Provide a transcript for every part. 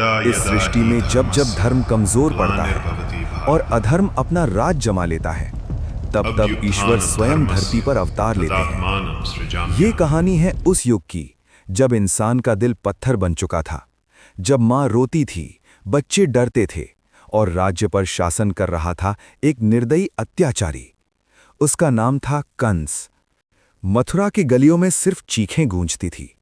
इस सृष्टि में जब जब धर्म कमजोर पड़ता है और अधर्म अपना राज जमा लेता है, तब तब ईश्वर स्वयं धरती पर अवतार लेते हैं। ये कहानी है उस युग की जब इंसान का दिल पत्थर बन चुका था, जब माँ रोती थी, बच्चे डरते थे और राज्य पर शासन कर रहा था एक निर्दयी अत्याचारी। उसका नाम था कंस। मथुरा की गलियों में सिर्फ चीखें गूंजती थी,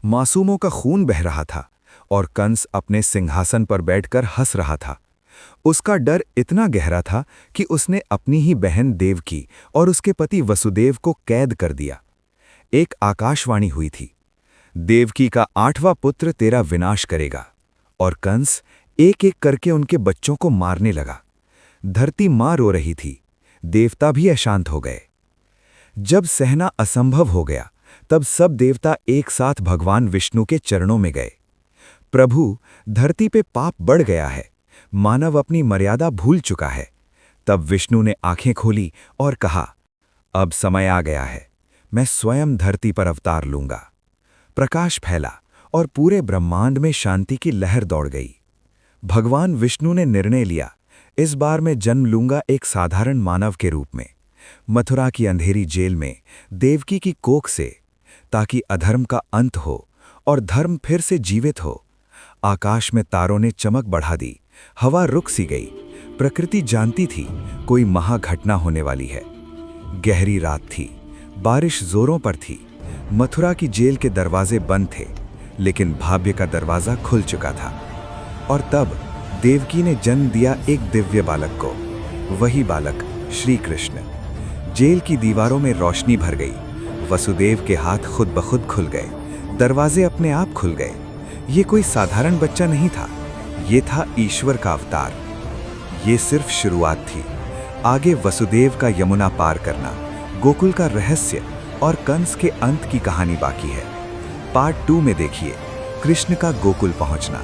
मासूमों का खून बह रहा था और कंस अपने सिंहासन पर बैठकर हंस रहा था। उसका डर इतना गहरा था कि उसने अपनी ही बहन देवकी और उसके पति वसुदेव को कैद कर दिया। एक आकाशवाणी हुई थी, देवकी का 8वां पुत्र तेरा विनाश करेगा, और कंस एक एक करके उनके बच्चों को मारने लगा। धरती मां रो रही थी, देवता भी अशांत हो गए। जब सहना असंभव हो गया, तब सब देवता एक साथ भगवान विष्णु के चरणों में गए। प्रभु, धरती पे पाप बढ़ गया है, मानव अपनी मर्यादा भूल चुका है। तब विष्णु ने आंखें खोली और कहा, अब समय आ गया है, मैं स्वयं धरती पर अवतार लूंगा। प्रकाश फैला और पूरे ब्रह्मांड में शांति की लहर दौड़ गई। भगवान विष्णु ने निर्णय लिया, इस बार मैं जन्म लूंगा एक साधारण मानव के रूप में, मथुरा की अंधेरी जेल में, देवकी की कोख से, ताकि अधर्म का अंत हो और धर्म फिर से जीवित हो। आकाश में तारों ने चमक बढ़ा दी, हवा रुक सी गई। प्रकृति जानती थी कोई महाघटना होने वाली है। गहरी रात थी, बारिश जोरों पर थी। मथुरा की जेल के दरवाजे बंद थे, लेकिन भाग्य का दरवाजा खुल चुका था। और तब देवकी ने जन्म दिया एक दिव्य बालक को, वही बालक श्री कृष्ण। जेल की दीवारों में रोशनी भर गई, वसुदेव के हाथ खुद ब खुद खुल गए, दरवाजे अपने आप खुल गए। ये कोई साधारण बच्चा नहीं था, ये था ईश्वर का अवतार। ये सिर्फ शुरुआत थी, आगे वसुदेव का यमुना पार करना, गोकुल का रहस्य और कंस के अंत की कहानी बाकी है। पार्ट 2 में देखिए कृष्ण का गोकुल पहुंचना।